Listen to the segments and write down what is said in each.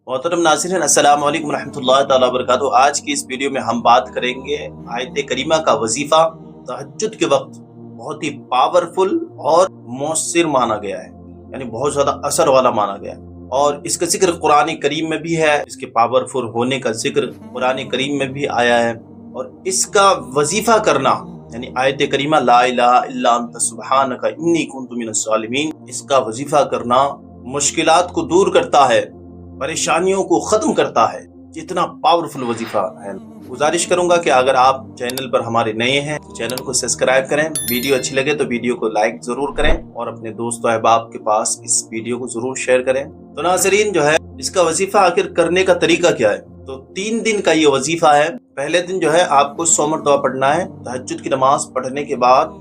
मोहतरम नाज़रीन, अस्सलाम वालेकुम रहमतुल्लाहि ताला वबरकातुहू। आज की इस वीडियो में हम बात करेंगे आयत करीमा का वजीफा तहज्जुद के वक्त बहुत ही पावरफुल और मौसर माना गया है, यानी बहुत ज्यादा असर वाला माना गया है। और इसका जिक्र कुरान करीम में भी है, इसके पावरफुल होने का जिक्र कुरान करीम में भी आया है। और इसका वजीफा करना यानी आयत करीमा ला इलाहा इल्ला अंत सुब्हानका इन्नी कुन्तु मिनज़ ज़ालिमीन, इसका वजीफा करना मुश्किलात को दूर करता है, परेशानियों को खत्म करता है। जितना पावरफुल वजीफा है। गुजारिश करूंगा कि अगर आप चैनल पर हमारे नए हैं तो चैनल को सब्सक्राइब करें, वीडियो अच्छी लगे तो वीडियो को लाइक जरूर करें और अपने दोस्तों अहबाब के पास इस वीडियो को जरूर शेयर करें। तो नाज़रीन, जो है इसका वजीफा आखिर करने का तरीका क्या है? तो 3 दिन का ये वजीफा है। पहले दिन जो है आपको 100 मरतबा पढ़ना है। तहज्जुद की नमाज पढ़ने के बाद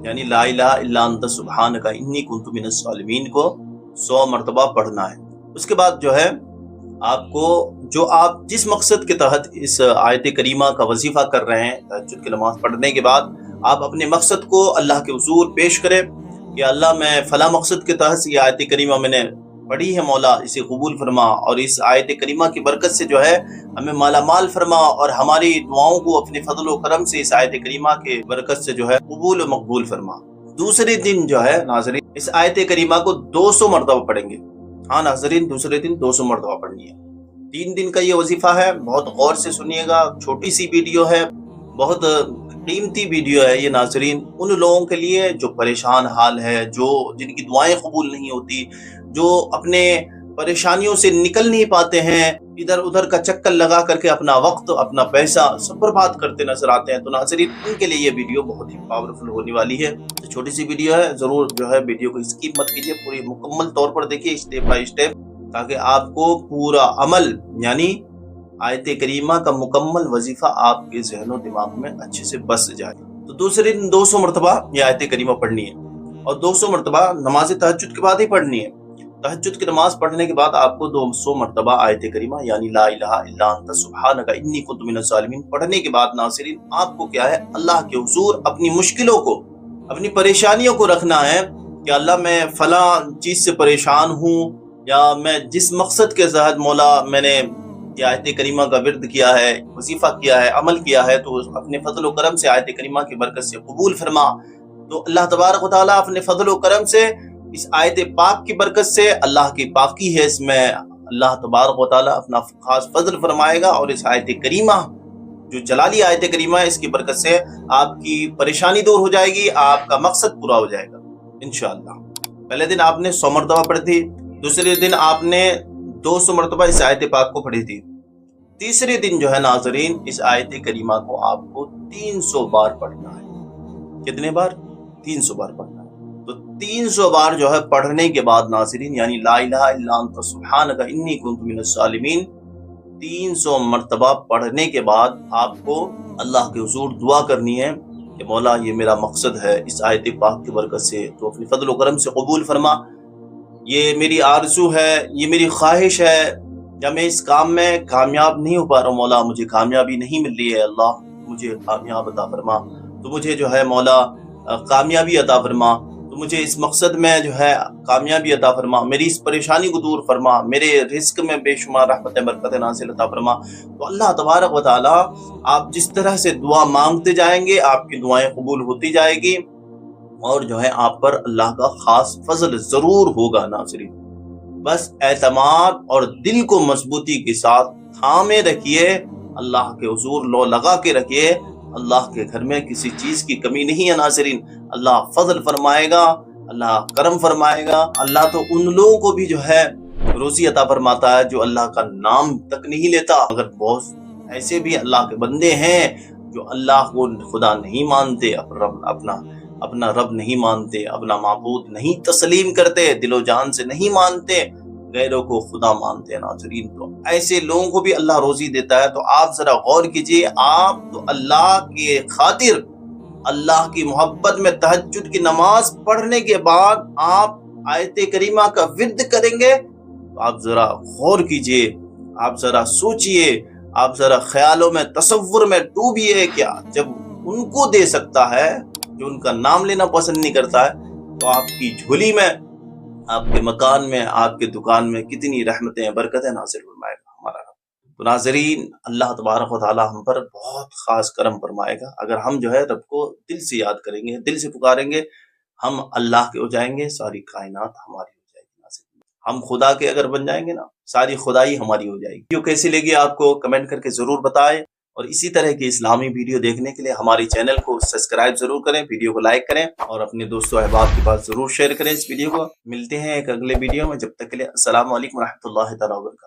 यानी ला इलाहा इल्ला अंत सुब्हानका इन्नी कुन्तु मिनज़ ज़ालिमीन को 100 मरतबा पढ़ना है। उसके बाद जो है आपको आप जिस मकसद के तहत इस आयत करीमा का वजीफा कर रहे हैं, तहज्जुद की नमाज पढ़ने के बाद आप अपने मकसद को अल्लाह के हुजूर पेश करें कि अल्लाह, मैं फला मकसद के तहत ये आयत करीमा मैंने पढ़ी है, मौला इसे कबूल फरमा और इस आयत करीमा की बरकत से जो है हमें माला माल फरमा और हमारी दुआओं को अपने फजल व करम से इस आयत करीमा के बरकत से जो है कबूल व मकबूल फरमा। दूसरे दिन जो है नाज़रीन, इस आयत करीमा को 200 मरतबा पढ़ेंगे। हाँ नाज़रीन, दूसरे दिन 200 मरतबा पढ़नी है। 3 दिन का ये वजीफा है। बहुत गौर से सुनिएगा, छोटी सी वीडियो है, बहुत कीमती वीडियो है ये नाज़रीन। उन लोगों के लिए जो परेशान हाल है, जो जिनकी दुआएं कबूल नहीं होती, जो अपने परेशानियों से निकल नहीं पाते हैं, इधर उधर का चक्कर लगा करके अपना वक्त अपना पैसा सब बर्बाद करते नजर आते हैं। तो नाज़रीन, उनके लिए ये वीडियो बहुत ही पावरफुल होने वाली है। तो छोटी सी वीडियो है, जरूर जो है वीडियो को स्किप मत कीजिए, पूरी मुकम्मल तौर पर देखिए स्टेप बाय स्टेप, ताकि आपको पूरा अमल यानी आयत करीमा का मुकम्मल वजीफा आपके ज़हन दिमाग में अच्छे से बस जाए। तो दूसरे दिन 200 मरतबा ये आयत करीमा पढ़नी है और 200 मरतबा नमाज तहज्जुद के बाद ही पढ़नी है। तहज्जुद की नमाज पढ़ने के बाद आपको 200 मरतबा आयत करीमा यानी ला इलाहा इल्ला अंत सुब्हानका इन्नी कुन्तु मिनज़ ज़ालिमीन पढ़ने के बाद नाज़रीन, आपको क्या है, अल्लाह के हुजूर अपनी मुश्किलों को, अपनी परेशानियों को रखना है कि अल्लाह, मैं फला चीज से परेशान हूँ या मैं जिस मकसद के तहत मौला मैंने ये आयत करीमा का विर्द किया है, वजीफा किया है, अमल किया है, तो अपने फजल व करम से आयत करीमा की बरकत से कबूल फरमा। तो अल्लाह तबारक व तआला अपने फजल व करम से इस आयत पाक की बरकत से, अल्लाह की पाकी है इसमें, अल्लाह तबारक व तआला अपना खास फजल फरमाएगा और इस आयत करीमा जो जलाली आयत करीमा है इसकी बरकत से आपकी परेशानी दूर हो जाएगी, आपका मकसद पूरा हो जाएगा इंशाअल्लाह। पहले दिन आपने 100 मरतबा पढ़ी थी, दूसरे दिन आपने 200 मरतबा इस आयत पाक को पढ़ी थी। तीसरे दिन जो है नाज़रीन, इस आयत करीमा को आपको 300 बार पढ़ना है। कितने बार? 300 बार पढ़ना है। तो 300 बार जो है पढ़ने के बाद नाज़रीन, यानी ला इलाहा इल्ला अंत सुब्हानका इन्नी कुन्तु मिनज़ ज़ालिमीन 300 मरतबा पढ़ने के बाद आपको अल्लाह के हुजूर दुआ करनी है कि मौला, ये मेरा मकसद है, इस आयत पाक की बरकत से तो अपनी फजल व करम से कबूल फरमा। ये मेरी आरज़ू है, ये मेरी ख्वाहिश है, या मैं इस काम में कामयाब नहीं हो पा रहा हूँ मौला, मुझे कामयाबी नहीं मिल रही है, अल्लाह मुझे कामयाब अता फरमा। तो मुझे जो है मौला कामयाबी अता फरमा, तो मुझे इस मकसद में जो है कामयाबी अता फरमा, मेरी इस परेशानी को दूर फरमा, मेरे रिस्क में बेशुमार रहमत बरकत नाज़िल अता फरमा। तो अल्लाह तबारक व तआला आप जिस तरह से दुआ मांगते जाएंगे आपकी दुआएं कबूल होती जाएगी और जो है आप पर अल्लाह का खास फजल जरूर होगा नाज़रीन। बस एतमाद और दिल को मजबूती के साथ थामे रखिए, अल्लाह के हुजूर लो लगा के रखिए। अल्लाह के घर में किसी चीज की कमी नहीं है नाज़रीन। अल्लाह फजल फरमाएगा, अल्लाह करम फरमाएगा। अल्लाह तो उन लोगों को भी जो है रोजी अता फरमाता है जो अल्लाह का नाम तक नहीं लेता। अगर बहुत ऐसे भी अल्लाह के बंदे हैं जो अल्लाह को खुदा नहीं मानते, अपना रब नहीं मानते, अपना माबूद नहीं तस्लीम करते, दिलो जान से नहीं मानते, गैरों को खुदा मानते हैं नाज़रीन। तो ऐसे लोगों को भी अल्लाह रोजी देता है। तो आप जरा गौर कीजिए, आप तो अल्लाह के खातिर, अल्लाह की मोहब्बत में तहज्जुद की नमाज पढ़ने के बाद आप आयत करीमा का विर्द करेंगे। तो आप जरा गौर कीजिए, आप जरा सोचिए, आप जरा ख्यालों में तसव्वुर में डूबिए। क्या जब उनको दे सकता है जो उनका नाम लेना पसंद नहीं करता है, तो आपकी झोली में, आपके मकान में, आपके दुकान में कितनी रहमतें बरकतें नाज़िल फरमाएगा। تو नाज़रीन, अल्लाह तबारक व तआला हम पर बहुत खास करम फरमाएगा अगर हम जो है रब को दिल से याद करेंगे, दिल से पुकारेंगे, हम अल्लाह के हो जाएंगे, सारी कायनात हमारी हो जाएगी। नाज़रीन, हम खुदा के अगर बन जाएंगे ना, सारी खुदाई हमारी हो जाएगी। वीडियो कैसी लगी आपको कमेंट करके जरूर बताएं, और इसी तरह की इस्लामी वीडियो देखने के लिए हमारे चैनल को सब्सक्राइब जरूर करें, वीडियो को लाइक करें और अपने दोस्तों अहबाब के पास जरूर शेयर करें इस वीडियो को। मिलते हैं एक अगले वीडियो में, जब तक के लिए अस्सलाम वालेकुम रहमतुल्लाहि तआला व बरकातहू।